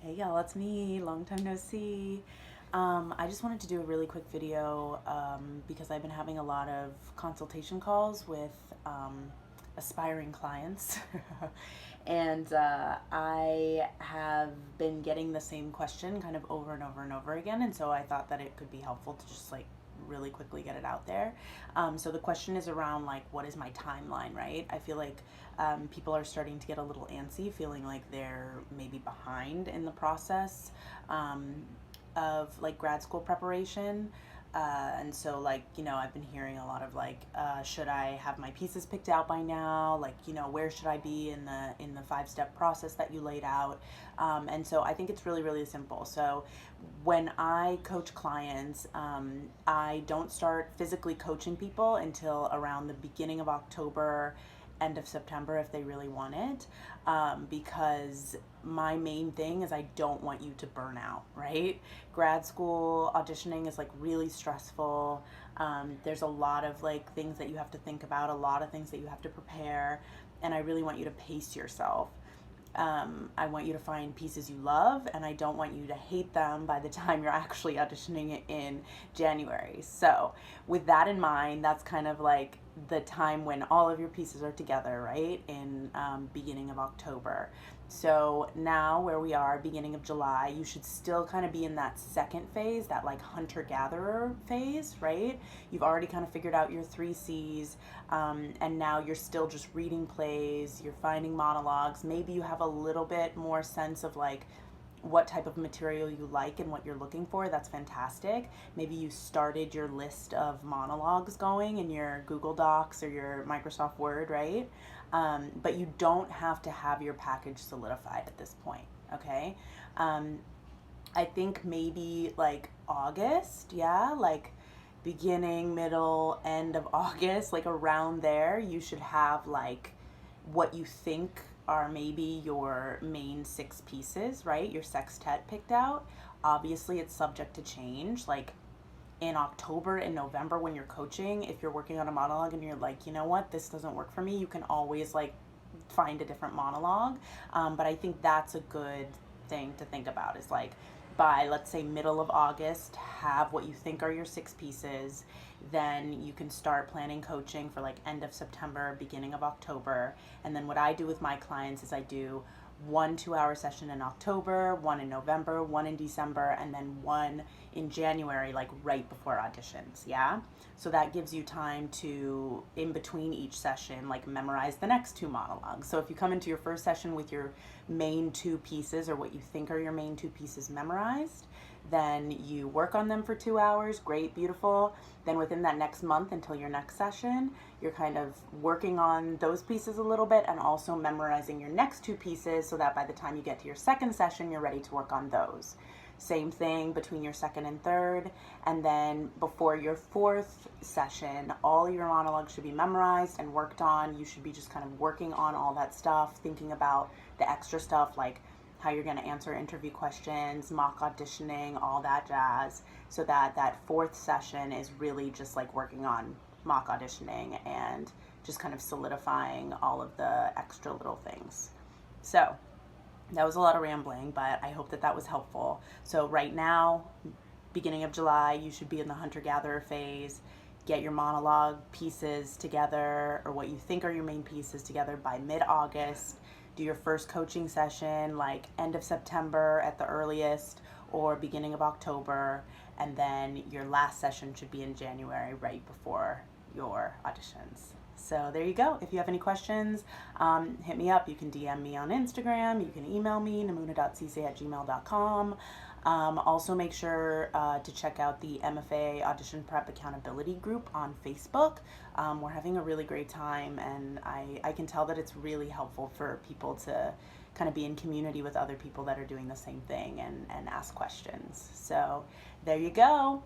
Hey y'all, it's me. Long time no see. I just wanted to do a really quick video because I've been having a lot of consultation calls with aspiring clients. And I have been getting the same question kind of over and over and over again. And so I thought that it could be helpful to just like really quickly get it out there. So the question is around like, what is my timeline, right? I feel like people are starting to get a little antsy, feeling like they're maybe behind in the process of like grad school preparation. And so like, I've been hearing a lot of like, should I have my pieces picked out by now? Like, where should I be in the 5-step process that you laid out? And so I think it's really, really simple. So when I coach clients, I don't start physically coaching people until around the beginning of October, end of September if they really want it, because my main thing is I don't want you to burn out, right? Grad school auditioning is like really stressful. There's a lot of like things that you have to think about, a lot of things that you have to prepare, and I really want you to pace yourself. I want you to find pieces you love, and I don't want you to hate them by the time you're actually auditioning it in January. So, with that in mind, that's kind of like the time when all of your pieces are together, right? In beginning of October. So now where we are, beginning of July, you should still kind of be in that second phase, that like hunter-gatherer phase, right? You've already kind of figured out your 3 C's, and now you're still just reading plays, you're finding monologues. Maybe you have a little bit more sense of like what type of material you like and what you're looking for. That's fantastic. Maybe you started your list of monologues going in your Google Docs or your Microsoft Word, right? But you don't have to have your package solidified at this point, okay? I think maybe like August, yeah, like beginning, middle, end of August, like around there, you should have like what you think are maybe your main 6 pieces, right? Your sextet picked out. Obviously, it's subject to change. Like in October and November when you're coaching, if you're working on a monologue and you're like, you know what, this doesn't work for me, you can always like find a different monologue. But I think that's a good thing to think about is like by, let's say, middle of August, have what you think are your 6 pieces. Then you can start planning coaching for like end of September, beginning of October. And then what I do with my clients is I do 1 2-hour session in October, one in November, one in December, and then one in January, like right before auditions. Yeah. So that gives you time to, in between each session, like memorize the next 2 monologues. So if you come into your first session with your main 2 pieces or what you think are your main 2 pieces memorized, then you work on them for 2 hours. Great, beautiful. Then within that next month until your next session, you're kind of working on those pieces a little bit and also memorizing your next 2 pieces so that by the time you get to your second session, you're ready to work on those. Same thing between your second and third. And then before your fourth session, all your monologues should be memorized and worked on. You should be just kind of working on all that stuff, thinking about the extra stuff like how you're going to answer interview questions, mock auditioning, all that jazz, so that that fourth session is really just like working on mock auditioning and just kind of solidifying all of the extra little things. So that was a lot of rambling, but I hope that that was helpful. So right now, beginning of July, you should be in the hunter-gatherer phase. Get your monologue pieces together, or what you think are your main pieces together by mid-August. Do your first coaching session like end of September at the earliest or beginning of October, and then your last session should be in January right before your auditions. So there you go. If you have any questions, hit me up. You can DM me on Instagram. You can email me, nemuna.cc@gmail.com. Also make sure to check out the MFA Audition Prep Accountability Group on Facebook. We're having a really great time, and I can tell that it's really helpful for people to kind of be in community with other people that are doing the same thing and ask questions. So there you go.